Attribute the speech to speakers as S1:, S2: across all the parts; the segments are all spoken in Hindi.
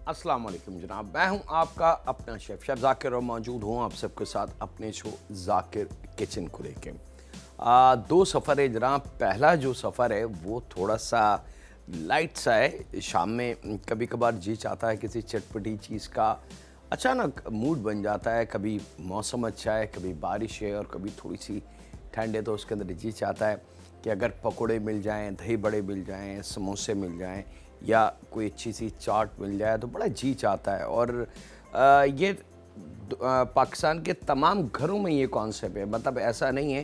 S1: अस्सलाम वालेकुम जनाब, मैं हूं आपका अपना शेफ़ ज़ाकिर और मौजूद हूं आप सबके साथ अपने शो ज़ाकिर किचन को लेके। दो सफ़र है जनाब। पहला जो सफ़र है वो थोड़ा सा लाइट सा है। शाम में कभी कभार जी चाहता है किसी चटपटी चीज़ का, अचानक मूड बन जाता है। कभी मौसम अच्छा है, कभी बारिश है और कभी थोड़ी सी ठंड है, तो उसके अंदर जी चाहता है कि अगर पकोड़े मिल जाएं, दही बड़े मिल जाएं, समोसे मिल जाएं या कोई अच्छी सी चाट मिल जाए तो बड़ा जी चाहता है। और ये पाकिस्तान के तमाम घरों में ये कॉन्सेप्ट है। मतलब ऐसा नहीं है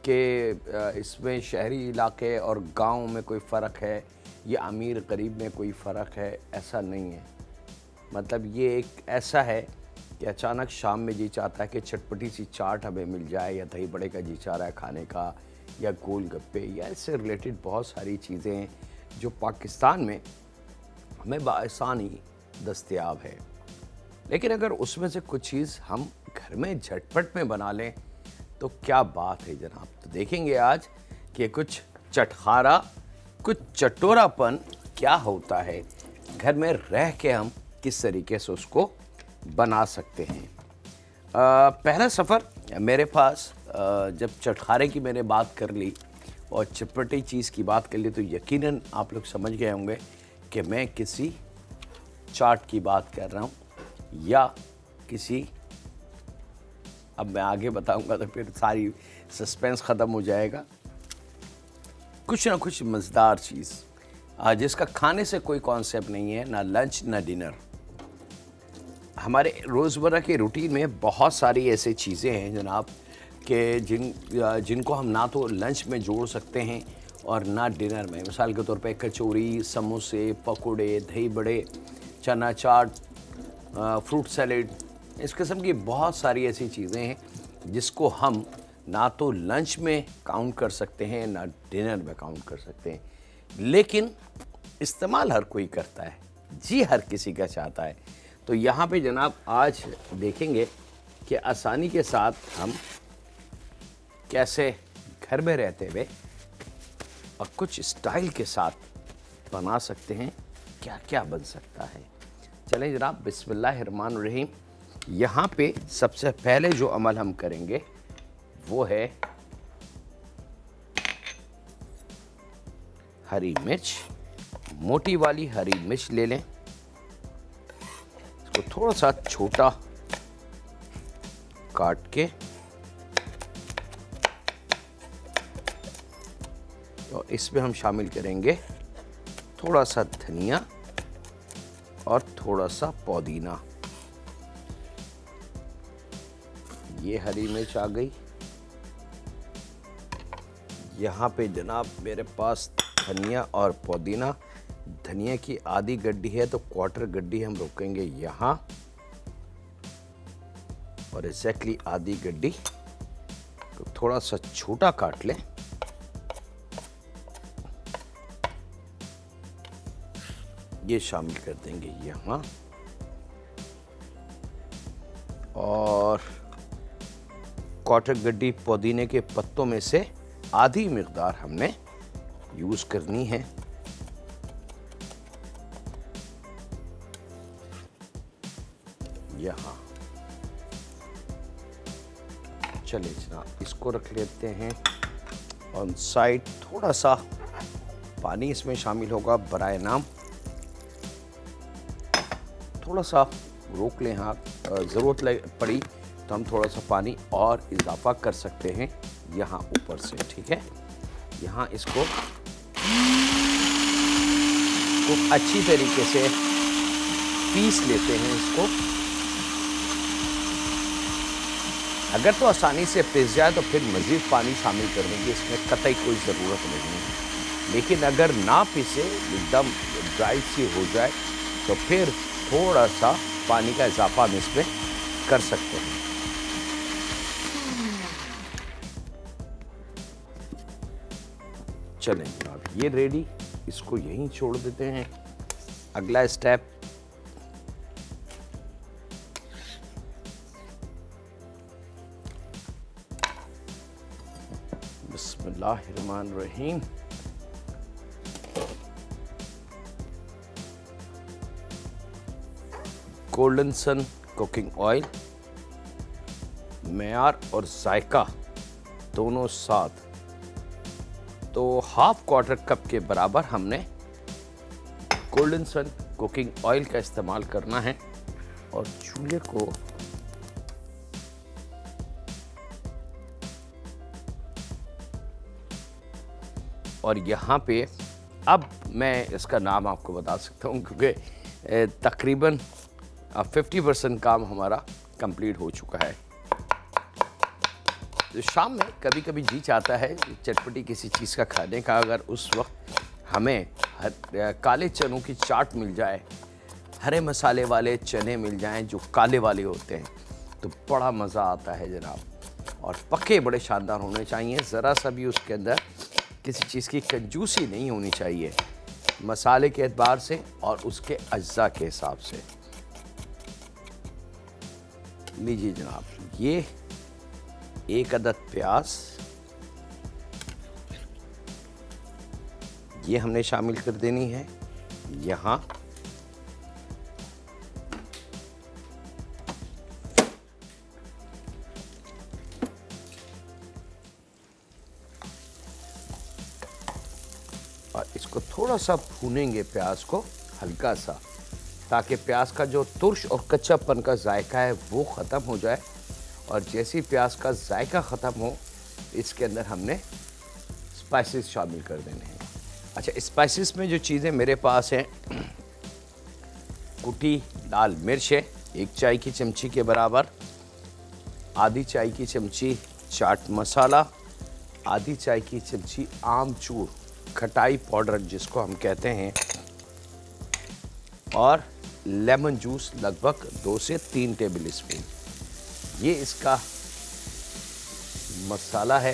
S1: कि इसमें शहरी इलाके और गांव में कोई फ़र्क है या अमीर गरीब में कोई फ़र्क है, ऐसा नहीं है। मतलब ये एक ऐसा है कि अचानक शाम में जी चाहता है कि चटपटी सी चाट हमें मिल जाए, या दही बड़े का जी चाह रहा है खाने का, या गोलगप्पे, या इससे रिलेटेड बहुत सारी चीज़ें हैं जो पाकिस्तान में हमें बआसानी दस्तयाब है। लेकिन अगर उसमें से कुछ चीज़ हम घर में झटपट में बना लें तो क्या बात है जनाब। तो देखेंगे आज कि कुछ चटखारा, कुछ चटोरापन क्या होता है, घर में रह के हम किस तरीके से उसको बना सकते हैं। पहला सफ़र मेरे पास, जब चटखारे की मैंने बात कर ली और चटपटी चीज़ की बात कर ली, तो यकीनन आप लोग समझ गए होंगे कि मैं किसी चाट की बात कर रहा हूँ या किसी, अब मैं आगे बताऊंगा तो फिर सारी सस्पेंस ख़त्म हो जाएगा। कुछ ना कुछ मज़ेदार चीज़ जिसका खाने से कोई कॉन्सेप्ट नहीं है, ना लंच ना डिनर। हमारे रोज़मर्रा के रूटीन में बहुत सारी ऐसी चीज़ें हैं जनाब कि जिनको हम ना तो लंच में जोड़ सकते हैं और ना डिनर में। मिसाल के तौर पे कचौरी, समोसे, पकोड़े, दही बड़े, चना चाट, फ्रूट सैलेड, इस किस्म की बहुत सारी ऐसी चीज़ें हैं जिसको हम ना तो लंच में काउंट कर सकते हैं ना डिनर में काउंट कर सकते हैं। लेकिन इस्तेमाल हर कोई करता है, जी हर किसी का चाहता है। तो यहाँ पे जनाब आज देखेंगे कि आसानी के साथ हम कैसे घर में रहते हुए और कुछ स्टाइल के साथ बना सकते हैं। क्या क्या बन सकता है, चलें जनाब बिस्मिल्लाहिर्रहमानिर्रहीम। यहाँ पे सबसे पहले जो अमल हम करेंगे वो है हरी मिर्च। मोटी वाली हरी मिर्च ले लें, इसको थोड़ा सा छोटा काट के, और इसमें हम शामिल करेंगे थोड़ा सा धनिया और थोड़ा सा पुदीना। ये हरी मिर्च आ गई। यहाँ पे जनाब मेरे पास धनिया और पुदीना, धनिया की आधी गड्डी है तो क्वार्टर गड्डी हम रोकेंगे यहाँ, और एग्जैक्टली आधी गड्डी तो थोड़ा सा छोटा काट लें। ये शामिल कर देंगे यहाँ, और क्वार्टर गड्डी पुदीने के पत्तों में से आधी मिकदार हमने यूज करनी है। यहाँ चलिए जनाब इसको रख लेते हैं ऑन साइड। थोड़ा सा पानी इसमें शामिल होगा बराए नाम, थोड़ा सा रोक लें। हाँ, ज़रूरत पड़ी तो हम थोड़ा सा पानी और इजाफा कर सकते हैं यहाँ ऊपर से, ठीक है। यहाँ इसको अच्छी तरीके से पीस लेते हैं इसको। अगर तो आसानी से पिस जाए तो फिर मज़ीद पानी शामिल कर देंगे, इसमें कतई कोई ज़रूरत नहीं है। लेकिन अगर ना पिसे, एकदम ड्राई सी हो जाए, तो फिर थोड़ा सा पानी का इजाफा हम इसमें कर सकते हैं। चलें जनाब ये रेडी, इसको यहीं छोड़ देते हैं। अगला स्टेप, बिस्मिल्लाहिर्रहमानिर्रहीम। गोल्डन सन कुकिंग ऑयल, मेयार और जायका दोनों साथ, तो हाफ क्वार्टर कप के बराबर हमने गोल्डन सन कुकिंग ऑयल का इस्तेमाल करना है। और चूल्हे को और यहाँ पे अब मैं इसका नाम आपको बता सकता हूँ क्योंकि तकरीबन 50% काम हमारा कंप्लीट हो चुका है। तो शाम में कभी कभी जी चाहता है चटपटी किसी चीज़ का खाने का, अगर उस वक्त हमें काले चनों की चाट मिल जाए, हरे मसाले वाले चने मिल जाएं जो काले वाले होते हैं, तो बड़ा मज़ा आता है जनाब। और पके बड़े शानदार होने चाहिए, ज़रा सा भी उसके अंदर किसी चीज़ की कंजूसी नहीं होनी चाहिए, मसाले के एतबार से और उसके अज्जा के हिसाब से। लीजिए जनाब, ये एक अदद प्याज ये हमने शामिल कर देनी है यहाँ। और इसको थोड़ा सा भूनेंगे प्याज को हल्का सा, ताकि प्याज का जो तुर्श और कच्चापन का जायका है वो ख़त्म हो जाए। और जैसे ही प्याज का जायका ख़त्म हो, इसके अंदर हमने स्पाइसेस शामिल कर देने हैं। अच्छा, स्पाइसेस में जो चीज़ें मेरे पास हैं, कुटी लाल मिर्च है 1 चाय की चमची के बराबर, आधी चाय की चमची चाट मसाला, आधी चाय की चमची आमचूर खटाई पाउडर जिसको हम कहते हैं, और लेमन जूस लगभग 2 से 3 टेबल स्पून। ये इसका मसाला है।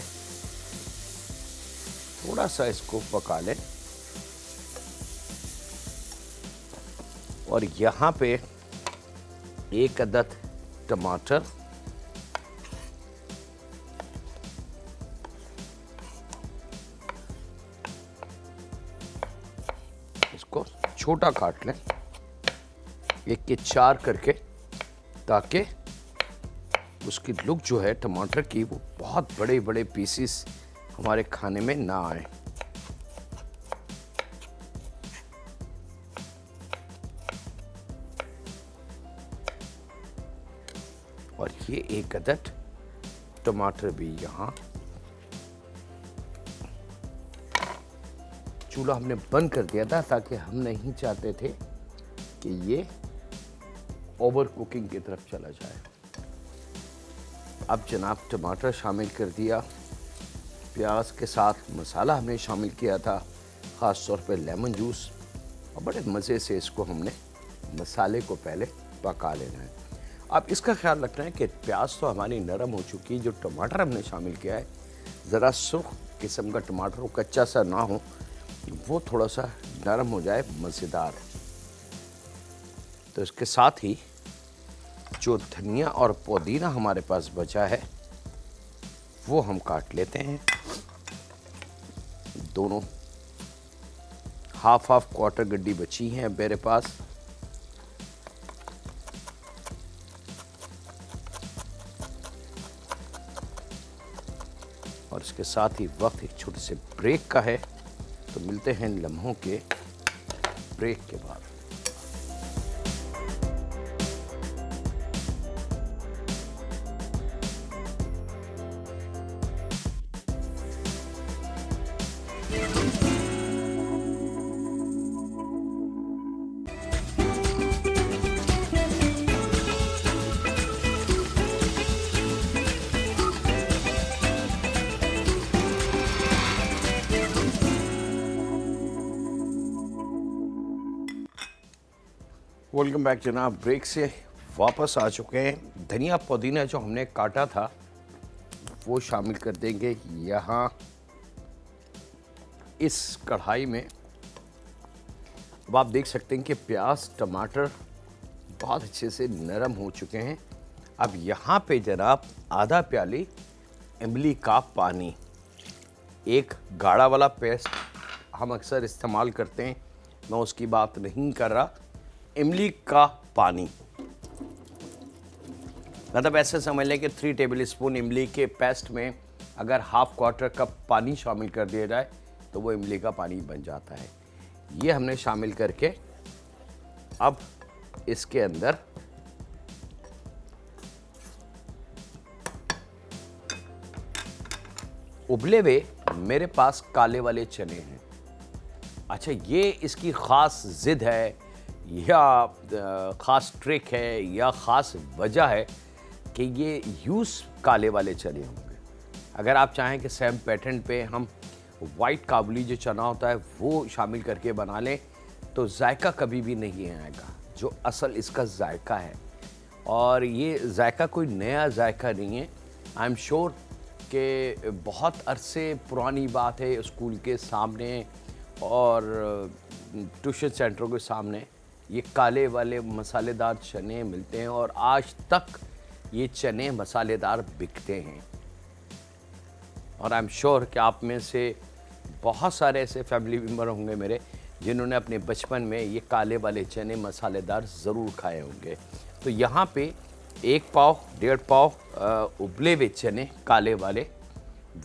S1: थोड़ा सा इसको पका लें और यहाँ पे 1 अदद टमाटर, इसको छोटा काट लें 1 के 4 करके, ताकि उसकी लुक जो है टमाटर की वो बहुत बड़े बड़े पीसेस हमारे खाने में ना आए। और ये 1 अदद टमाटर भी यहाँ। चूल्हा हमने बंद कर दिया था ताकि हम नहीं चाहते थे कि ये ओवर कुकिंग की तरफ चला जाए। अब जनाब टमाटर शामिल कर दिया, प्याज के साथ मसाला हमने शामिल किया था, ख़ास तौर पे लेमन जूस, और बड़े मज़े से इसको हमने मसाले को पहले पका लेना है। अब इसका ख्याल रखना है कि प्याज तो हमारी नरम हो चुकी है, जो टमाटर हमने शामिल किया है ज़रा सुर्ख किस्म का टमाटर हो, कच्चा सा ना हो, वो थोड़ा सा नरम हो जाए, मज़ेदार। तो इसके साथ ही जो धनिया और पुदीना हमारे पास बचा है वो हम काट लेते हैं, दोनों हाफ क्वार्टर गड्डी बची हैं मेरे पास। और इसके साथ ही वक्त एक छोटे से ब्रेक का है, तो मिलते हैं लम्हों के ब्रेक के बाद। वेलकम बैक जनाब, ब्रेक से वापस आ चुके हैं। धनिया पुदीना जो हमने काटा था वो शामिल कर देंगे यहाँ इस कढ़ाई में। अब आप देख सकते हैं कि प्याज टमाटर बहुत अच्छे से नरम हो चुके हैं। अब यहाँ पे जनाब आधा प्याली इमली का पानी, एक गाढ़ा वाला पेस्ट हम अक्सर इस्तेमाल करते हैं, मैं उसकी बात नहीं कर रहा, इमली का पानी मतलब ऐसे समझ लें कि 3 टेबल स्पून इमली के पेस्ट में अगर हाफ क्वार्टर कप पानी शामिल कर दिया जाए तो वो इमली का पानी बन जाता है। ये हमने शामिल करके अब इसके अंदर उबले हुए मेरे पास काले वाले चने हैं। अच्छा, ये इसकी ख़ास ज़िद है या ख़ास ट्रिक है या ख़ास वजह है कि ये यूज़ काले वाले चने होंगे। अगर आप चाहें कि सेम पैटर्न पे हम वाइट काबुली जो चना होता है वो शामिल करके बना लें तो जायका कभी भी नहीं आएगा जो असल इसका जायका है। और ये जायका कोई नया जायका नहीं है। आई एम श्योर कि बहुत अरसे पुरानी बात है, स्कूल के सामने और ट्यूशन सेंटरों के सामने ये काले वाले मसालेदार चने मिलते हैं और आज तक ये चने मसालेदार बिकते हैं। और आई एम श्योर कि आप में से बहुत सारे ऐसे फैमिली मेम्बर होंगे मेरे जिन्होंने अपने बचपन में ये काले वाले चने मसालेदार ज़रूर खाए होंगे। तो यहाँ पे 1 पाव 1.5 पाव उबले हुए चने काले वाले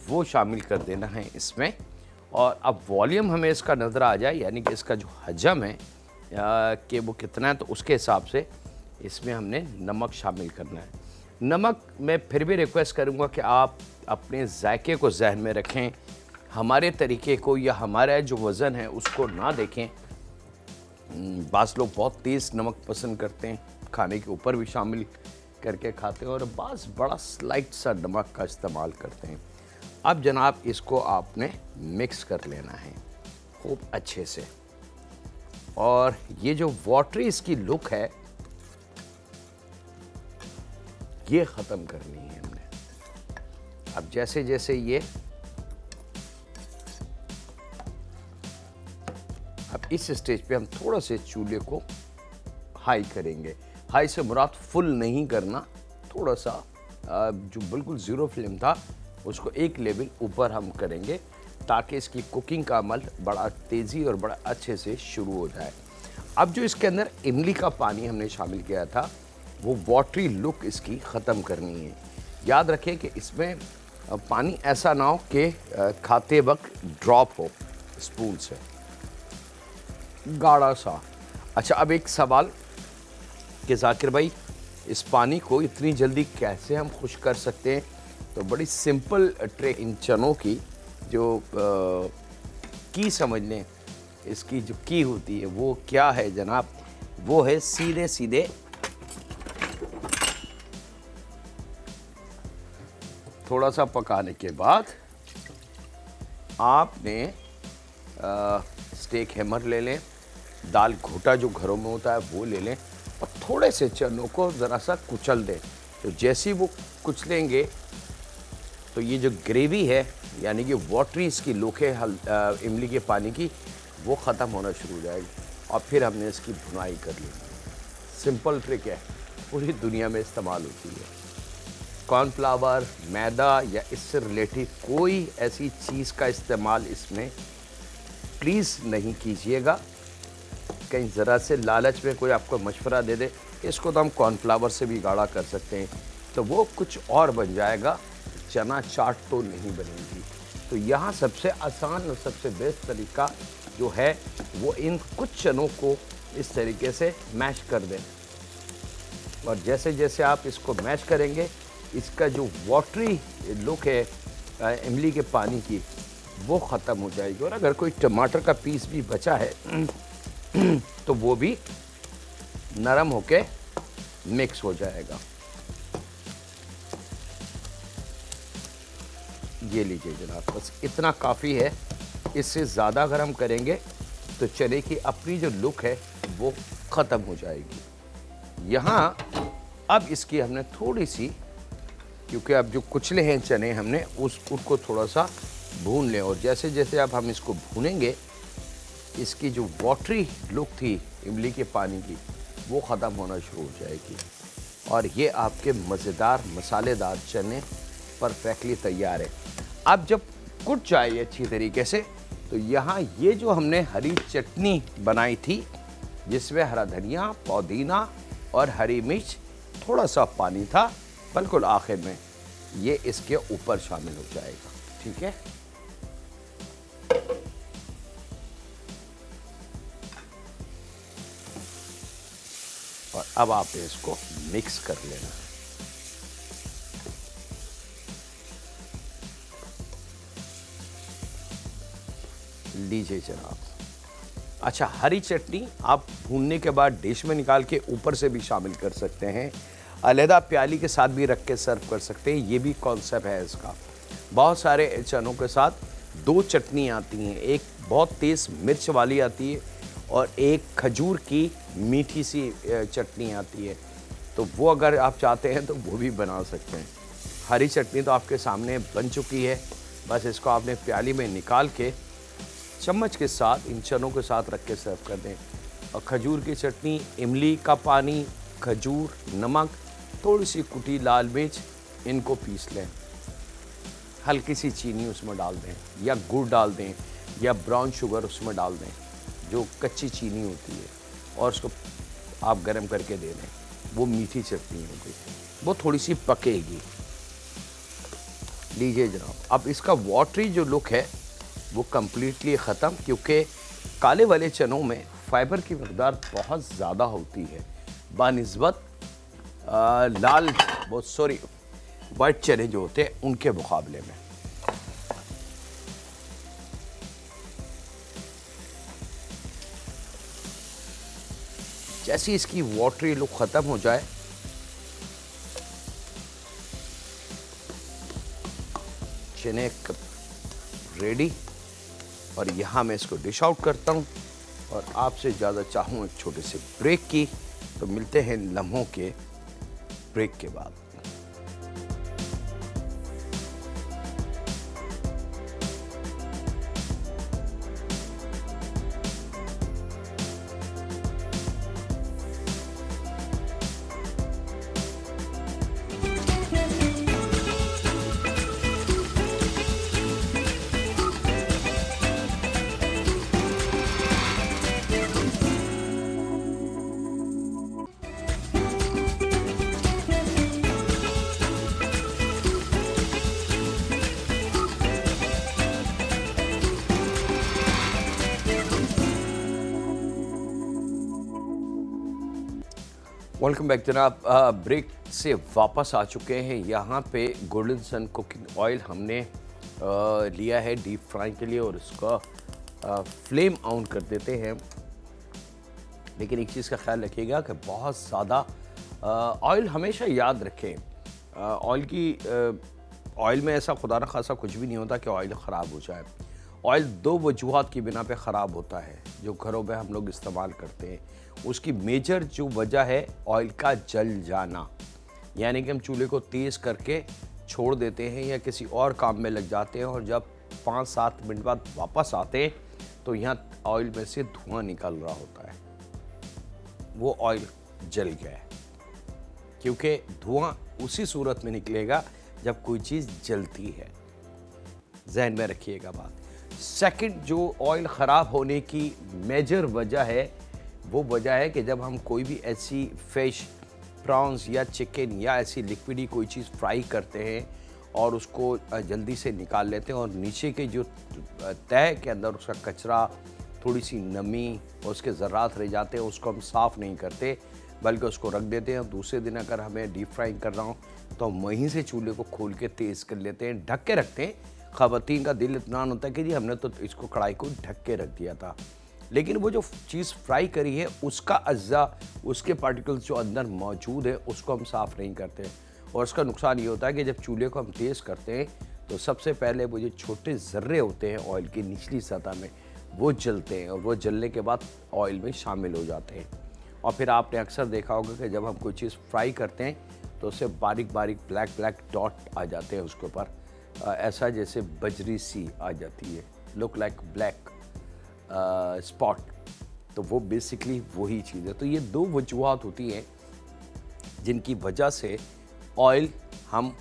S1: वो शामिल कर देना है इसमें। और अब वॉल्यूम हमें इसका नज़र आ जाए, यानी कि इसका जो हजम है कि वो कितना है, तो उसके हिसाब से इसमें हमने नमक शामिल करना है। नमक मैं फिर भी रिक्वेस्ट करूँगा कि आप अपने जायके को जहन में रखें, हमारे तरीके को या हमारा जो वज़न है उसको ना देखें। बाज़ लोग बहुत तेज़ नमक पसंद करते हैं, खाने के ऊपर भी शामिल करके खाते हैं, और बाज़ बड़ा स्लाइट सा नमक का इस्तेमाल करते हैं। अब जनाब इसको आपने मिक्स कर लेना है खूब अच्छे से, और ये जो वाटरी इसकी लुक है ये ख़त्म करनी है हमने। अब जैसे जैसे ये अब इस स्टेज पे हम थोड़ा से चूल्हे को हाई करेंगे। हाई से मुराद फुल नहीं करना, थोड़ा सा जो बिल्कुल ज़ीरो फ्लेम था उसको एक लेवल ऊपर हम करेंगे ताकि इसकी कुकिंग का अमल बड़ा तेज़ी और बड़ा अच्छे से शुरू हो जाए। अब जो इसके अंदर इमली का पानी हमने शामिल किया था वो वाटरी लुक इसकी ख़त्म करनी है। याद रखें कि इसमें पानी ऐसा ना हो कि खाते वक्त ड्रॉप हो स्पून से, गाढ़ा सा। अच्छा, अब एक सवाल कि जाकिर भाई इस पानी को इतनी जल्दी कैसे हम खुश कर सकते हैं? तो बड़ी सिंपल ट्रिक इन चनों की जो की समझ लें, इसकी जो की होती है वो क्या है जनाब? वो है सीधे सीधे थोड़ा सा पकाने के बाद आपने स्टेक हैमर ले लें, दाल घोटा जो घरों में होता है वो ले लें और थोड़े से चनों को ज़रा सा कुचल दें। तो जैसे ही वो कुचलेंगे तो ये जो ग्रेवी है यानी कि वाटरी इसकी लुक है इमली के पानी की, वो ख़त्म होना शुरू हो जाएगी और फिर हमने इसकी भुनाई कर ली। सिंपल ट्रिक है, पूरी दुनिया में इस्तेमाल होती है। कॉर्नफ्लावर, मैदा या इससे रिलेटेड कोई ऐसी चीज़ का इस्तेमाल इसमें प्लीज़ नहीं कीजिएगा। कहीं ज़रा से लालच में कोई आपको मशवरा दे दे इसको तो हम कॉर्नफ्लावर से भी गाढ़ा कर सकते हैं, तो वो कुछ और बन जाएगा, चना चाट तो नहीं बनेगी। तो यहाँ सबसे आसान और सबसे बेस्ट तरीका जो है वो इन कुछ चनों को इस तरीके से मैश कर दें, और जैसे जैसे आप इसको मैश करेंगे इसका जो वाटरी लुक है इमली के पानी की वो ख़त्म हो जाएगी। और अगर कोई टमाटर का पीस भी बचा है तो वो भी नरम होके मिक्स हो जाएगा। ये लीजिए जनाब, बस इतना काफ़ी है। इससे ज़्यादा अगर हम करेंगे तो चने की अपनी जो लुक है वो ख़त्म हो जाएगी। यहाँ अब इसकी हमने थोड़ी सी, क्योंकि अब जो कुचले हैं चने हमने उसको थोड़ा सा भून लें, और जैसे जैसे अब हम इसको भूनेंगे इसकी जो वाटरी लुक थी इमली के पानी की वो ख़त्म होना शुरू हो जाएगी, और ये आपके मज़ेदार मसालेदार चने परफेक्टली तैयार है। अब जब कुट जाए अच्छी तरीके से तो यहाँ ये जो हमने हरी चटनी बनाई थी जिसमें हरा धनिया, पुदीना और हरी मिर्च, थोड़ा सा पानी था, बिल्कुल आखिर में ये इसके ऊपर शामिल हो जाएगा। ठीक है, और अब आपने इसको मिक्स कर लेना है। लीजिए जनाब। अच्छा, हरी चटनी आप भूनने के बाद डिश में निकाल के ऊपर से भी शामिल कर सकते हैं, अलहदा प्याली के साथ भी रख के सर्व कर सकते हैं। ये भी कॉन्सेप्ट है इसका। बहुत सारे चनों के साथ दो चटनी आती हैं, एक बहुत तेज़ मिर्च वाली आती है और एक खजूर की मीठी सी चटनी आती है। तो वो अगर आप चाहते हैं तो वो भी बना सकते हैं। हरी चटनी तो आपके सामने बन चुकी है, बस इसको आपने प्याली में निकाल के चम्मच के साथ इन चनों के साथ रख के सर्व कर दें। और खजूर की चटनी, इमली का पानी, खजूर, नमक, थोड़ी सी कुटी लाल मिर्च, इनको पीस लें। हल्की सी चीनी उसमें डाल दें या गुड़ डाल दें या ब्राउन शुगर उसमें डाल दें, जो कच्ची चीनी होती है, और उसको आप गर्म करके दे दें। वो मीठी चटनी होगी, वो थोड़ी सी पकेगी। लीजिए जनाब, अब इसका वाटरी जो लुक है वो कम्प्लीटली ख़त्म, क्योंकि काले वाले चनों में फाइबर की मकदार बहुत ज़्यादा होती है बानिस्बत वाइट चने जो होते हैं उनके मुकाबले में। जैसे इसकी वाटरी लुक ख़त्म हो जाए, चने रेडी, और यहाँ मैं इसको डिश आउट करता हूँ। और आपसे ज़्यादा चाहूँ एक छोटे से ब्रेक की, तो मिलते हैं लम्हों के ब्रेक के बाद। वेलकम बैक जनाब। ब्रेक से वापस आ चुके हैं। यहाँ पे गोल्डन सन कुकिंग ऑयल हमने लिया है डीप फ्राई के लिए, और इसका फ्लेम ऑन कर देते हैं। लेकिन एक चीज़ का ख्याल रखिएगा कि बहुत ज़्यादा ऑयल हमेशा याद रखें। ऑयल में ऐसा खुदा न खासा कुछ भी नहीं होता कि ऑयल ख़राब हो जाए। ऑयल दो वजूहात की बिना पे ख़राब होता है जो घरों में हम लोग इस्तेमाल करते हैं। उसकी मेजर जो वजह है ऑयल का जल जाना, यानी कि हम चूल्हे को तेज़ करके छोड़ देते हैं या किसी और काम में लग जाते हैं, और जब 5-7 मिनट बाद वापस आते हैं तो यहाँ ऑयल में से धुआं निकल रहा होता है, वो ऑयल जल गया है। क्योंकि धुआं उसी सूरत में निकलेगा जब कोई चीज़ जलती है। जहन में रखिएगा बात। सेकंड, जो ऑयल ख़राब होने की मेजर वजह है, वो वजह है कि जब हम कोई भी ऐसी फ़िश, प्रॉन्स या चिकन या ऐसी लिक्विडी कोई चीज़ फ्राई करते हैं और उसको जल्दी से निकाल लेते हैं, और नीचे के जो तह के अंदर उसका कचरा, थोड़ी सी नमी और उसके ज़र्रात रह जाते हैं, उसको हम साफ़ नहीं करते बल्कि उसको रख देते हैं। दूसरे दिन अगर हमें डीप फ्राइंग कर रहा हूँ तो हम वहीं से चूल्हे को खोल के तेज़ कर लेते हैं, ढक के रखते हैं। ख़वातीन का दिल इत्मीनान होता है कि जी हमने तो इसको कढ़ाई को ढक के रख दिया था, लेकिन वो जो चीज़ फ्राई करी है उसका अज्जा, उसके पार्टिकल्स जो अंदर मौजूद है उसको हम साफ़ नहीं करते। और उसका नुकसान ये होता है कि जब चूल्हे को हम तेज़ करते हैं तो सबसे पहले वो जो छोटे ज़र्रे होते हैं ऑयल की निचली सतह में, वो जलते हैं, और वो जलने के बाद ऑयल में शामिल हो जाते हैं। और फिर आपने अक्सर देखा होगा कि जब हम कोई चीज़ फ्राई करते हैं तो उससे बारीक बारीक ब्लैक डॉट आ जाते हैं उसके ऊपर, ऐसा जैसे बजरी सी आ जाती है, लुक लाइक ब्लैक स्पॉट। तो वो बेसिकली वही चीज़ है। तो ये दो वजूहात होती हैं जिनकी वजह से ऑयल हम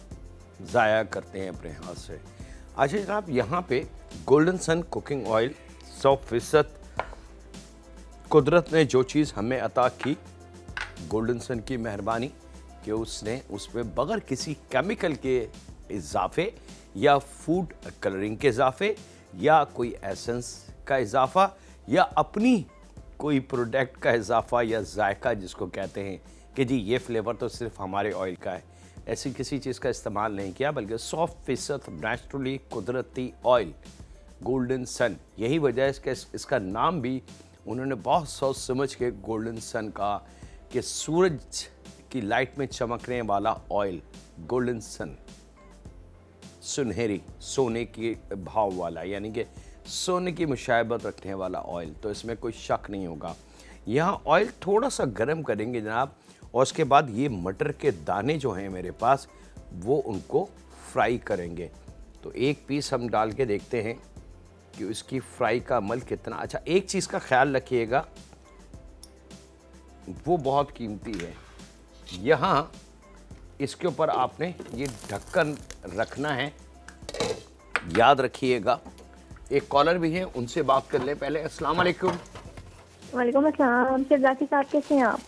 S1: ज़ाया करते हैं अपने हाथ से। अच्छा जनाब, यहाँ पे गोल्डन सन कुकिंग ऑयल 100% कुदरत ने जो चीज़ हमें अता की, गोल्डन सन की मेहरबानी, कि उसने उसमें बगैर किसी केमिकल के इजाफे या फूड कलरिंग के इजाफे या कोई एसेंस का इजाफा या अपनी कोई प्रोडक्ट का इजाफा या जायका जिसको कहते हैं कि जी ये फ्लेवर तो सिर्फ हमारे ऑयल का है, ऐसी किसी चीज़ का इस्तेमाल नहीं किया, बल्कि 100% नेचुरली कुदरती ऑयल गोल्डन सन। यही वजह है इसका नाम भी उन्होंने बहुत सोच समझ के गोल्डन सन का, कि सूरज की लाइट में चमकने वाला ऑयल गोल्डन सन, सुनहरी सोने के भाव वाला, यानी कि सोने की मुशायबत रखने वाला ऑयल। तो इसमें कोई शक नहीं होगा। यहाँ ऑयल थोड़ा सा गर्म करेंगे जनाब, और उसके बाद ये मटर के दाने जो हैं मेरे पास वो उनको फ्राई करेंगे। तो एक पीस हम डाल के देखते हैं कि उसकी फ्राई का अमल कितना अच्छा। एक चीज़ का ख्याल रखिएगा, वो बहुत कीमती है, यहाँ इसके ऊपर आपने ये ढक्कन रखना है, याद रखिएगा। एक कॉलर भी है, उनसे बात कर ले पहले। अस्सलाम वालेकुम।
S2: वालेकुम अस्सलाम। जाकिर साहब कैसे हैं आप?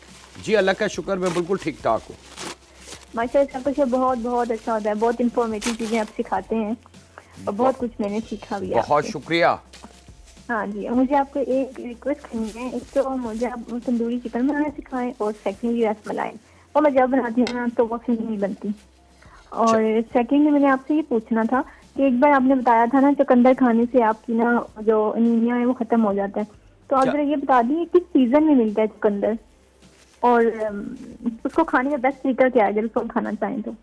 S1: जी अल्लाह का शुक्र, मैं बिल्कुल ठीक ठाक हूँ।
S2: माशाल्लाह सब कुछ बहुत बहुत अच्छा होता है, बहुत इंफॉर्मेटिव चीज़ें आप सिखाते हैं और बहुत कुछ मैंने सीखा भी।
S1: बहुत शुक्रिया।
S2: हाँ जी, मुझे आपको एक रिक्वेस्ट करनी है। एक तो मुझे आप तंदूरी चिकन बनाना सिखाएं, और सेकंडली रसमलाई। और मैं जब बनाती हूँ ना तो वो फिर नहीं बनती। और सेकंडली मैंने आपसे ये पूछना था कि एक बार आपने बताया था ना चुकंदर खाने से आपकी ना जो एनीमिया है वो खत्म हो जाता है। तो आप जरा ये बता दी किस सीजन में मिलता है चुकंदर, और उसको खाने का बेस्ट तरीका क्या है जब उसको खाना चाहें तो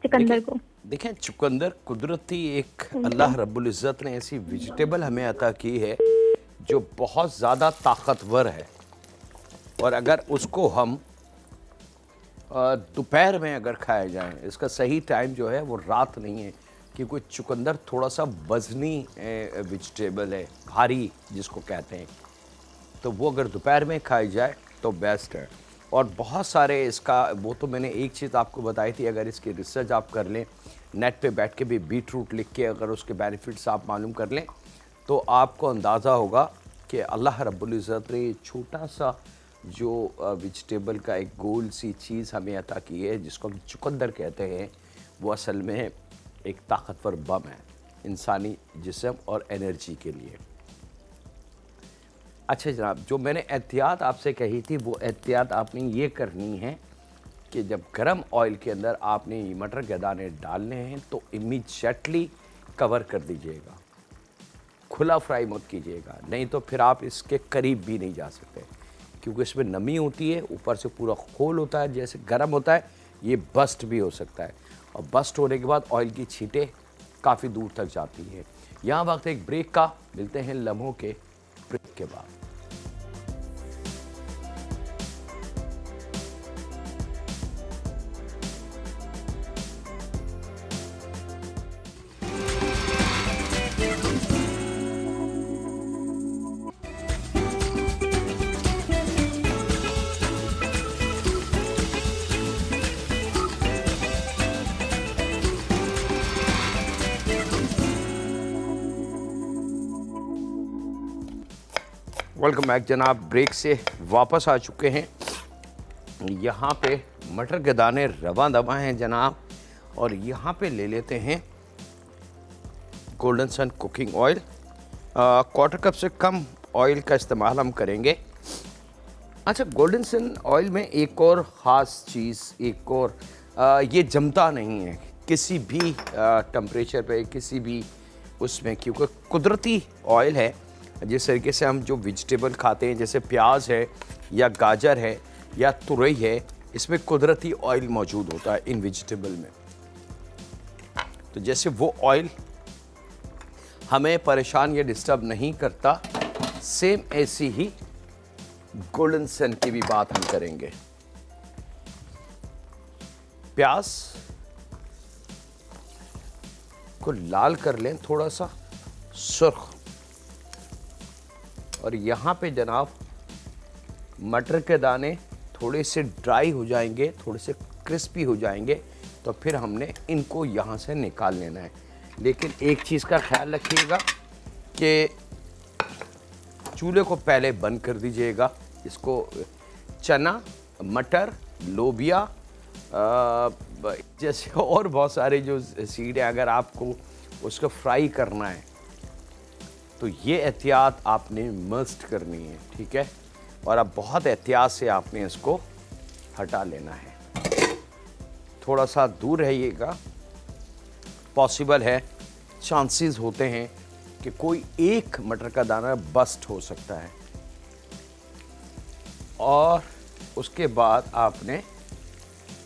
S2: चुकंदर को?
S1: देखें, चुकंदर कुदरती एक अल्लाह रब्बुल इज़्ज़त ने ऐसी वेजिटेबल हमें अता की है जो बहुत ज़्यादा ताकतवर है, और अगर उसको हम दोपहर में अगर खाया जाए, इसका सही टाइम जो है वो रात नहीं है, क्योंकि चुकंदर थोड़ा सा वज़नी वेजिटेबल है, भारी जिसको कहते हैं। तो वो अगर दोपहर में खाई जाए तो बेस्ट है। और बहुत सारे इसका, वो तो मैंने एक चीज़ आपको बताई थी, अगर इसकी रिसर्च आप कर लें, नेट पे बैठ के भी बीट रूट लिख के अगर उसके बेनिफिट्स आप मालूम कर लें, तो आपको अंदाज़ा होगा कि अल्लाह रब्बुल इज़्ज़त ने छोटा सा जो वेजिटेबल का एक गोल सी चीज़ हमें अता की है जिसको हम चुकंदर कहते हैं, वो असल में एक ताकतवर बम है इंसानी जिस्म और एनर्जी के लिए। अच्छा जनाब, जो मैंने एहतियात आपसे कही थी वो एहतियात आपने ये करनी है कि जब गरम ऑयल के अंदर आपने ये मटर के दाने डालने हैं तो इमीडिएटली कवर कर दीजिएगा, खुला फ्राई मत कीजिएगा, नहीं तो फिर आप इसके करीब भी नहीं जा सकते, क्योंकि इसमें नमी होती है, ऊपर से पूरा खोल होता है, जैसे गर्म होता है ये बस्ट भी हो सकता है, और बस्ट होने के बाद ऑयल की छींटें काफ़ी दूर तक जाती हैं। यहाँ वक्त एक ब्रेक का, मिलते हैं लम्हों के ब्रेक के बाद। वेलकम बैक जनाब, ब्रेक से वापस आ चुके हैं। यहाँ पे मटर के दाने रवा दवा हैं जनाब, और यहाँ पे ले लेते हैं गोल्डन सन कुकिंग ऑयल। क्वार्टर कप से कम ऑयल का इस्तेमाल हम करेंगे। अच्छा, गोल्डन सन ऑयल में एक और ख़ास चीज़, एक और ये जमता नहीं है किसी भी टेम्परेचर पे, किसी भी उसमें, क्योंकि कुदरती ऑयल है। जिस तरीके से हम जो वेजिटेबल खाते हैं, जैसे प्याज है या गाजर है या तुरई है, इसमें कुदरती ऑयल मौजूद होता है इन वेजिटेबल में। तो जैसे वो ऑयल हमें परेशान या डिस्टर्ब नहीं करता, सेम ऐसी ही गोल्डन सन की भी बात हम करेंगे। प्याज को लाल कर लें, थोड़ा सा सुर्ख, और यहाँ पे जनाब मटर के दाने थोड़े से ड्राई हो जाएंगे, थोड़े से क्रिस्पी हो जाएंगे, तो फिर हमने इनको यहाँ से निकाल लेना है। लेकिन एक चीज़ का ख्याल रखिएगा कि चूल्हे को पहले बंद कर दीजिएगा। इसको चना, मटर लोबिया जैसे और बहुत सारे जो सीड हैं, अगर आपको उसको फ्राई करना है तो ये एहतियात आपने मस्ट करनी है, ठीक है। और अब बहुत एहतियात से आपने इसको हटा लेना है, थोड़ा सा दूर रहिएगा। पॉसिबल है, चांसेस होते हैं कि कोई एक मटर का दाना बस्ट हो सकता है। और उसके बाद आपने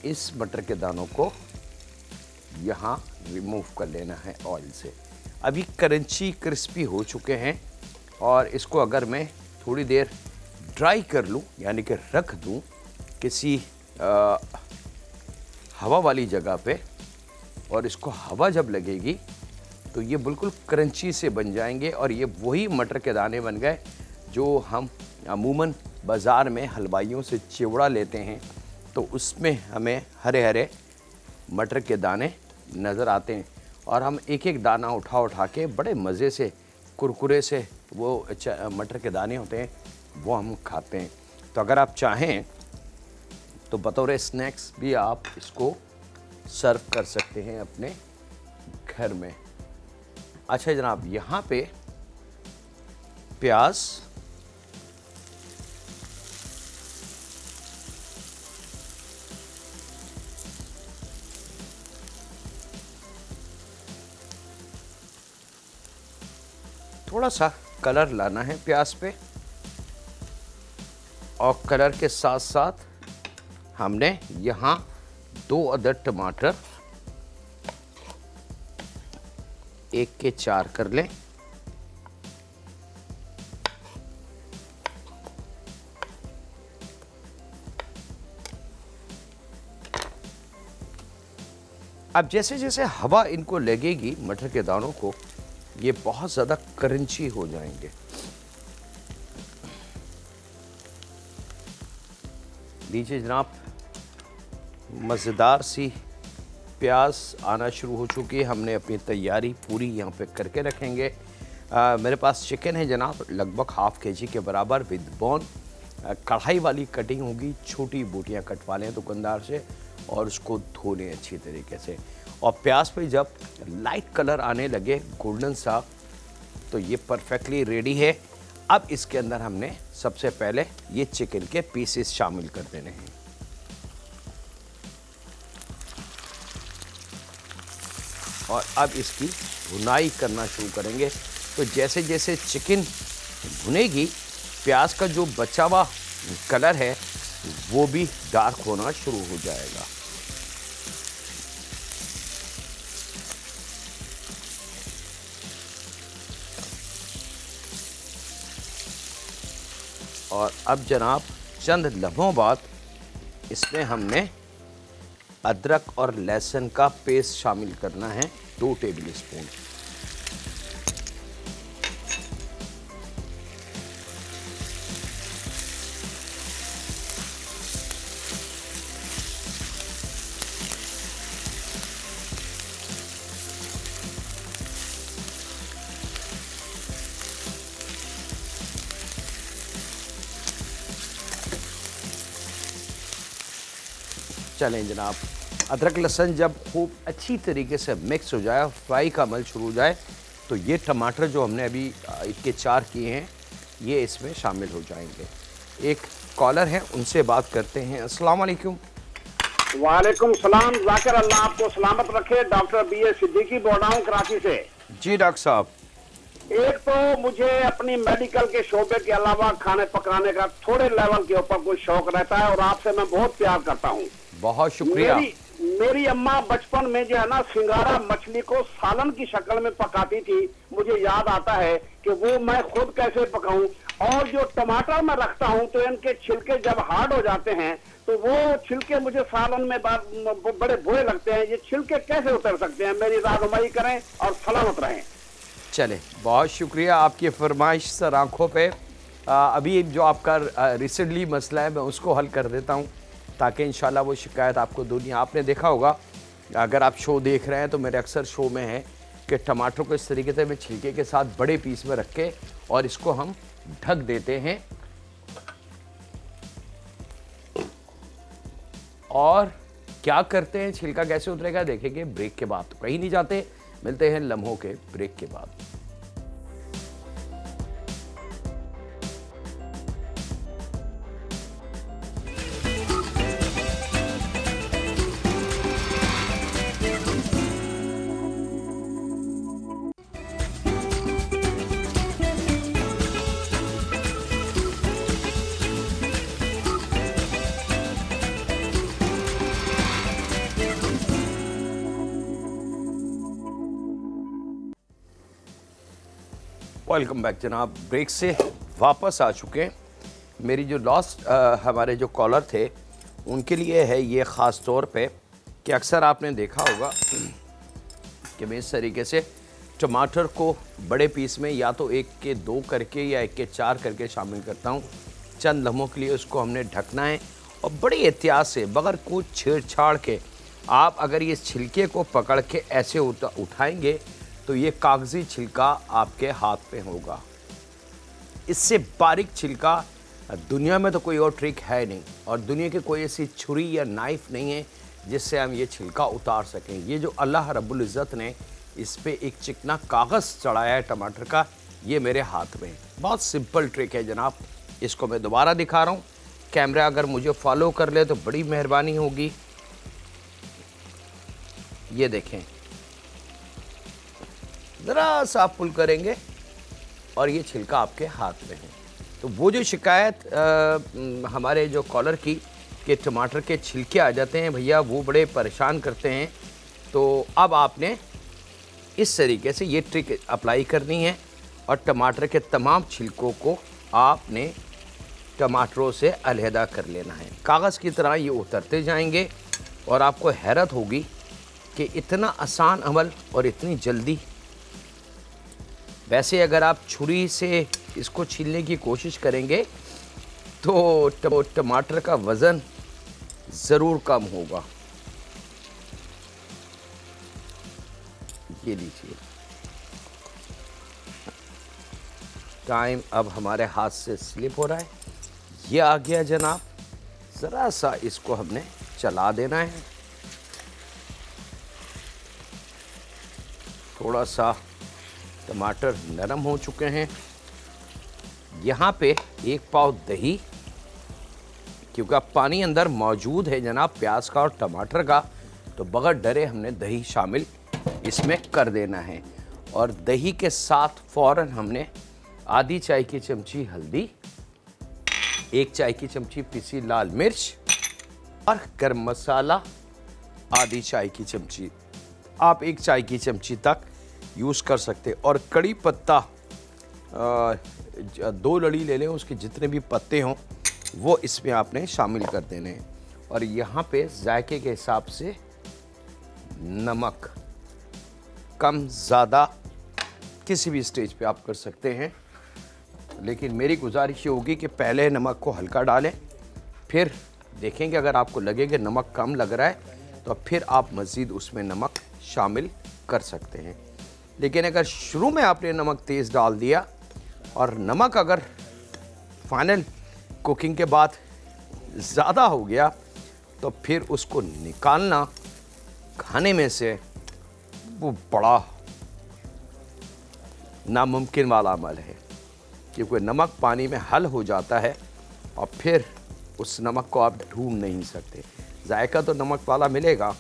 S1: इस मटर के दानों को यहाँ रिमूव कर लेना है ऑयल से। अभी क्रंची क्रिस्पी हो चुके हैं और इसको अगर मैं थोड़ी देर ड्राई कर लूँ, यानी कि रख दूँ किसी हवा वाली जगह पे, और इसको हवा जब लगेगी तो ये बिल्कुल क्रंची से बन जाएंगे। और ये वही मटर के दाने बन गए जो हम अमूमन बाज़ार में हलवाइयों से चिवड़ा लेते हैं, तो उसमें हमें हरे हरे मटर के दाने नज़र आते हैं। और हम एक एक दाना उठा उठा के बड़े मज़े से कुरकुरे से वो मटर के दाने होते हैं वो हम खाते हैं। तो अगर आप चाहें तो बतौर स्नैक्स भी आप इसको सर्व कर सकते हैं अपने घर में। अच्छा जनाब, यहाँ पे प्याज, थोड़ा सा कलर लाना है प्याज पे, और कलर के साथ साथ हमने यहाँ 2 अदद टमाटर 1 के 4 कर लें। अब जैसे जैसे हवा इनको लगेगी मटर के दानों को, ये बहुत ज़्यादा क्रंची हो जाएंगे। लीजिए जनाब, मज़ेदार सी प्याज आना शुरू हो चुकी है। हमने अपनी तैयारी पूरी यहाँ पे करके रखेंगे। मेरे पास चिकन है जनाब, लगभग ½ kg के बराबर विद बोन। कढ़ाई वाली कटिंग होगी, छोटी बोटियाँ कटवा लें दुकानदार से और उसको धो लें अच्छी तरीके से। और प्याज पे जब लाइट कलर आने लगे गोल्डन सा, तो ये परफेक्टली रेडी है। अब इसके अंदर हमने सबसे पहले ये चिकन के पीसेस शामिल कर देने हैं। और अब इसकी भुनाई करना शुरू करेंगे। तो जैसे जैसे चिकन भुनेगी, प्याज का जो बचा हुआ कलर है वो भी डार्क होना शुरू हो जाएगा। और अब जनाब चंद लम्हों बाद इसमें हमने अदरक और लहसुन का पेस्ट शामिल करना है, 2 टेबल स्पून। चलें जनाब, अदरक लहसुन जब खूब अच्छी तरीके से मिक्स हो जाए, फ्राई का अमल शुरू हो जाए, तो ये टमाटर जो हमने अभी 1 के 4 किए हैं ये इसमें शामिल हो जाएंगे। एक कॉलर हैं, उनसे बात करते हैं। अस्सलाम वालेकुम।
S3: वालेकुम सलाम। जाकिर अल्लाह आपको सलामत रखे। डॉक्टर BA सिद्दीकी बोल रहा हूँ कराची से।
S1: जी डॉक्टर साहब।
S3: एक तो मुझे अपनी मेडिकल के शोबे के अलावा खाने पकाने का थोड़े लेवल के ऊपर कोई शौक रहता है और आपसे मैं बहुत प्यार करता हूँ।
S1: बहुत शुक्रिया।
S3: मेरी अम्मा बचपन में जो है ना सिंगारा मछली को सालन की शक्ल में पकाती थी। मुझे याद आता है कि वो मैं खुद कैसे पकाऊं। और जो टमाटर मैं रखता हूं तो इनके छिलके जब हार्ड हो जाते हैं तो वो छिलके मुझे सालन में बड़े बुरे लगते हैं। ये छिलके कैसे उतर सकते हैं? मेरी रहनुमाई करें और सलामत रहें।
S1: चले, बहुत शुक्रिया आपकी फरमाइश सर आँखों पे। अभी जो आपका रिसेंटली मसला है मैं उसको हल कर देता हूँ ताकि इंशाल्लाह वो शिकायत आपको दुनिया। आपने देखा होगा, अगर आप शो देख रहे हैं तो मेरे अक्सर शो में है कि टमाटर को इस तरीके से मैं छिलके के साथ बड़े पीस में रख के और इसको हम ढक देते हैं। और क्या करते हैं, छिलका कैसे उतरेगा देखेंगे ब्रेक के बाद। तो कहीं नहीं जाते, मिलते हैं लम्हों के ब्रेक के बाद। वेलकम बैक जनाब, ब्रेक से वापस आ चुके हैं। मेरी जो लास्ट हमारे जो कॉलर थे उनके लिए है ये ख़ास तौर पे कि अक्सर आपने देखा होगा कि मैं इस तरीके से टमाटर को बड़े पीस में या तो 1 के 2 करके या 1 के 4 करके शामिल करता हूँ। चंद लम्हों के लिए उसको हमने ढकना है और बड़ी एहतियात से बगैर कुछ छेड़छाड़ के आप अगर ये छिलके को पकड़ के ऐसे उठाएंगे तो ये कागजी छिलका आपके हाथ में होगा। इससे बारीक छिलका दुनिया में तो कोई और ट्रिक है नहीं, और दुनिया की कोई ऐसी छुरी या नाइफ नहीं है जिससे हम ये छिलका उतार सकें। ये जो अल्लाह रब्बुल इज़्ज़त ने इस पे एक चिकना कागज़ चढ़ाया है टमाटर का, ये मेरे हाथ में। बहुत सिंपल ट्रिक है जनाब। इसको मैं दोबारा दिखा रहा हूँ। कैमरा अगर मुझे फॉलो कर ले तो बड़ी मेहरबानी होगी। ये देखें, ज़रा सा आप पुल करेंगे और ये छिलका आपके हाथ में है। तो वो जो शिकायत हमारे जो कॉलर की कि टमाटर के छिलके आ जाते हैं भैया, वो बड़े परेशान करते हैं, तो अब आपने इस तरीके से ये ट्रिक अप्लाई करनी है और टमाटर के तमाम छिलकों को आपने टमाटरों से अलहदा कर लेना है। कागज़ की तरह ये उतरते जाएंगे और आपको हैरत होगी कि इतना आसान अमल और इतनी जल्दी। वैसे अगर आप छुरी से इसको छीलने की कोशिश करेंगे तो टमाटर का वज़न ज़रूर कम होगा। ये लीजिए, टाइम अब हमारे हाथ से स्लिप हो रहा है। ये आ गया जनाब, ज़रा सा इसको हमने चला देना है। थोड़ा सा टमाटर नरम हो चुके हैं। यहाँ पे 1 पाव दही, क्योंकि अब पानी अंदर मौजूद है जनाब प्याज का और टमाटर का, तो बगैर डरे हमने दही शामिल इसमें कर देना है। और दही के साथ फ़ौरन हमने आधी चाय की चमची हल्दी, 1 चाय की चमची पिसी लाल मिर्च और गरम मसाला आधी चाय की चमची, आप 1 चाय की चमची तक यूज़ कर सकते। और कड़ी पत्ता 2 लड़ी ले लें, उसके जितने भी पत्ते हों वो इसमें आपने शामिल कर देने हैं। और यहाँ पे जायके के हिसाब से नमक कम ज़्यादा किसी भी स्टेज पे आप कर सकते हैं, लेकिन मेरी गुजारिश ये होगी कि पहले नमक को हल्का डालें, फिर देखेंगे अगर आपको लगे कि नमक कम लग रहा है तो फिर आप मज़ीद उसमें नमक शामिल कर सकते हैं। लेकिन अगर शुरू में आपने नमक तेज़ डाल दिया और नमक अगर फाइनल कुकिंग के बाद ज़्यादा हो गया तो फिर उसको निकालना खाने में से वो बड़ा नामुमकिन वाला अमल है, क्योंकि नमक पानी में हल हो जाता है और फिर उस नमक को आप ढूंढ नहीं सकते। जायका तो नमक वाला मिलेगा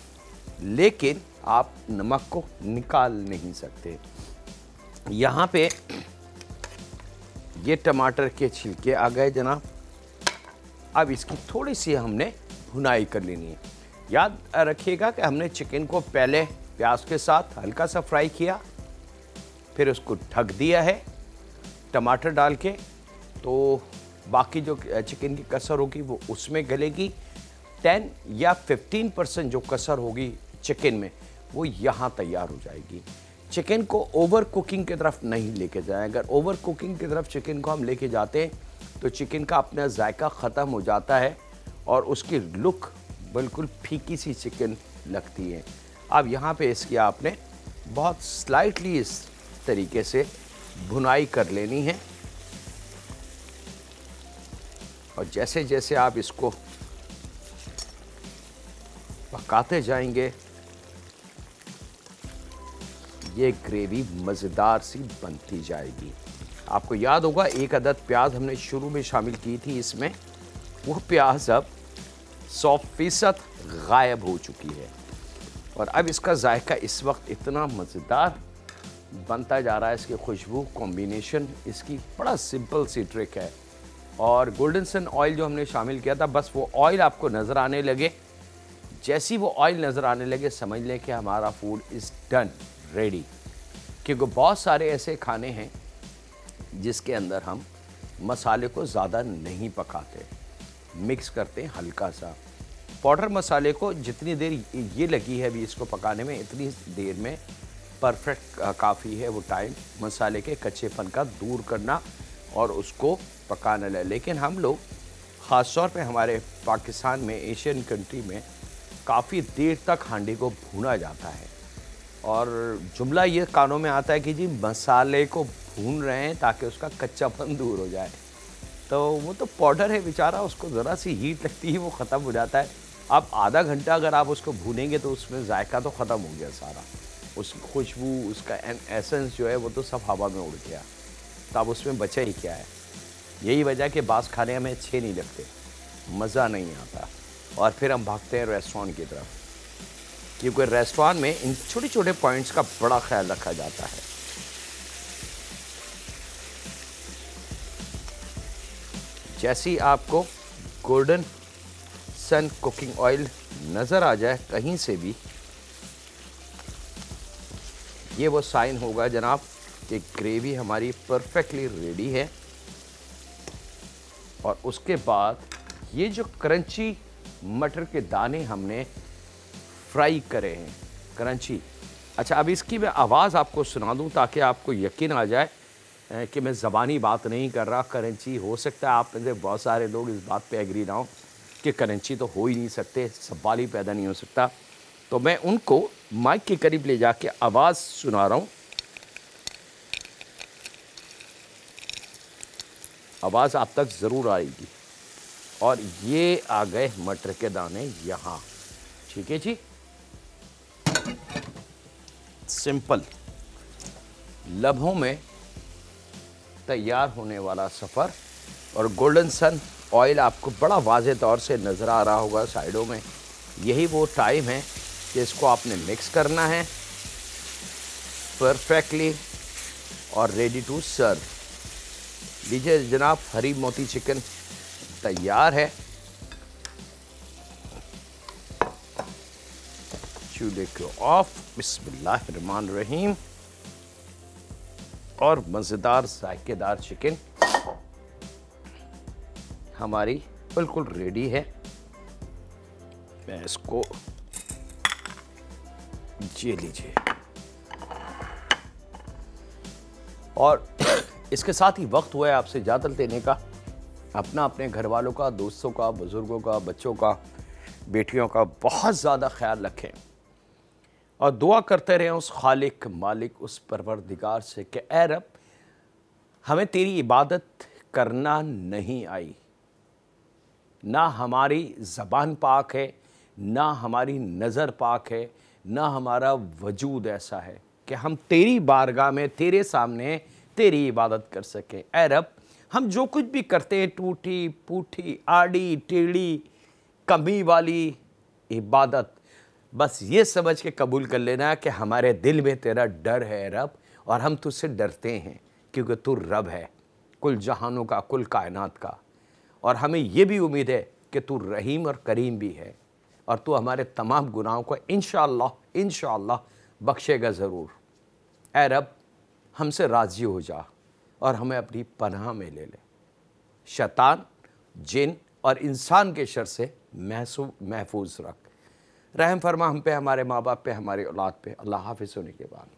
S1: लेकिन आप नमक को निकाल नहीं सकते। यहाँ पे ये टमाटर के छिलके आ गए जनाब। अब इसकी थोड़ी सी हमने भुनाई कर लेनी है। याद रखिएगा कि हमने चिकन को पहले प्याज के साथ हल्का सा फ्राई किया, फिर उसको ढक दिया है टमाटर डाल के, तो बाकी जो चिकन की कसर होगी वो उसमें गलेगी। 10 या 15% जो कसर होगी चिकन में वो यहाँ तैयार हो जाएगी। चिकन को ओवर कुकिंग की तरफ नहीं लेके जाएं। अगर ओवर कुकिंग की तरफ चिकन को हम लेके जाते हैं तो चिकन का अपना जायका ख़त्म हो जाता है और उसकी लुक बिल्कुल फीकी सी चिकन लगती है। अब यहाँ पे इसकी आपने बहुत स्लाइटली इस तरीके से भुनाई कर लेनी है और जैसे जैसे आप इसको पकाते जाएंगे, ये ग्रेवी मज़ेदार सी बनती जाएगी। आपको याद होगा एक अदद प्याज हमने शुरू में शामिल की थी इसमें, वो प्याज अब 100% गायब हो चुकी है और अब इसका जायका इस वक्त इतना मज़ेदार बनता जा रहा है। इसकी खुशबू, कॉम्बिनेशन इसकी बड़ा सिंपल सी ट्रिक है। और गोल्डन सन ऑयल जो हमने शामिल किया था, बस वो ऑयल आपको नज़र आने लगे, जैसी वो ऑयल नज़र आने लगे समझ लें कि हमारा फूड इज़ डन, रेडी। क्योंकि बहुत सारे ऐसे खाने हैं जिसके अंदर हम मसाले को ज़्यादा नहीं पकाते, मिक्स करते हैं हल्का सा। पाउडर मसाले को जितनी देर ये लगी है अभी इसको पकाने में, इतनी देर में परफेक्ट काफ़ी है वो टाइम मसाले के कच्चेपन का दूर करना और उसको पकाना ले। लेकिन हम लोग ख़ास तौर पे हमारे पाकिस्तान में, एशियन कंट्री में काफ़ी देर तक हांडी को भूना जाता है और जुमला ये कानों में आता है कि जी मसाले को भून रहे हैं ताकि उसका कच्चापन दूर हो जाए। तो वो तो पाउडर है बेचारा, उसको ज़रा सी हीट लगती है वो ख़त्म हो जाता है। आप आधा घंटा अगर आप उसको भूनेंगे तो उसमें जायका तो ख़त्म हो गया सारा, उसकी खुशबू, उसका एसेंस जो है वो तो सब हवा में उड़ गया, तो अब उसमें बचा ही क्या है। यही वजह कि बास खाने हमें अच्छे नहीं लगते, मज़ा नहीं आता और फिर हम भागते हैं रेस्टोरेंट की तरफ, क्योंकि रेस्टोरेंट में इन छोटे छोटे पॉइंट्स का बड़ा ख्याल रखा जाता है। जैसे ही आपको गोल्डन सन कुकिंग ऑयल नज़र आ जाए कहीं से भी, ये वो साइन होगा जनाब कि ग्रेवी हमारी परफेक्टली रेडी है। और उसके बाद ये जो क्रंची मटर के दाने हमने फ्राई करे हैं, क्रंची। अच्छा, अब इसकी मैं आवाज़ आपको सुना दूं ताकि आपको यकीन आ जाए कि मैं ज़बानी बात नहीं कर रहा। क्रंची हो सकता है आप में से बहुत सारे लोग इस बात पे एग्री ना हो कि क्रंची तो हो ही नहीं सकते, सवाल ही पैदा नहीं हो सकता। तो मैं उनको माइक के करीब ले जाके आवाज़ सुना रहा हूँ, आवाज़ आप तक ज़रूर आएगी। और ये आ गए मटर के दाने यहाँ, ठीक है जी। सिंपल लम्हों में तैयार होने वाला सफ़र। और गोल्डन सन ऑयल आपको बड़ा वाज़े तौर से नज़र आ रहा होगा साइडों में। यही वो टाइम है कि इसको आपने मिक्स करना है परफेक्टली और रेडी टू सर्व। लीजिए जनाब, हरी मोती चिकन तैयार है। चूल्हे को ऑफ, बिस्मिल्लाहिर्रहमानिर्रहीम। और मज़ेदार जायकेदार चिकन हमारी बिल्कुल रेडी है। मैं इसको, ये लीजिए, और इसके साथ ही वक्त हुआ है आपसे इजाज़त देने का। अपना, अपने घर वालों का, दोस्तों का, बुज़ुर्गों का, बच्चों का, बेटियों का बहुत ज़्यादा ख्याल रखें और दुआ करते रहें उस खालिक मालिक, उस परवरदिगार से कि ऐ रब, हमें तेरी इबादत करना नहीं आई, ना हमारी ज़बान पाक है, ना हमारी नज़र पाक है, ना हमारा वजूद ऐसा है कि हम तेरी बारगाह में, तेरे सामने तेरी इबादत कर सकें। ऐ रब, हम जो कुछ भी करते हैं, टूटी पूठी, आड़ी टेढ़ी, कमी वाली इबादत, बस ये समझ के कबूल कर लेना कि हमारे दिल में तेरा डर है रब, और हम तुझसे डरते हैं क्योंकि तू रब है कुल जहानों का, कुल कायनात का। और हमें ये भी उम्मीद है कि तू रहीम और करीम भी है और तू हमारे तमाम गुनाहों को इंशाअल्लाह बख्शेगा ज़रूर। ऐ रब, हमसे राज़ी हो जा और हमें अपनी पनाह में ले ले। शैतान, जिन और इंसान के शर से महफूज रख। रहम फरमा हम पे, हमारे माँ बाप पे, हमारी औलाद पे। अल्लाह हाफ़िज़ होने के बाद।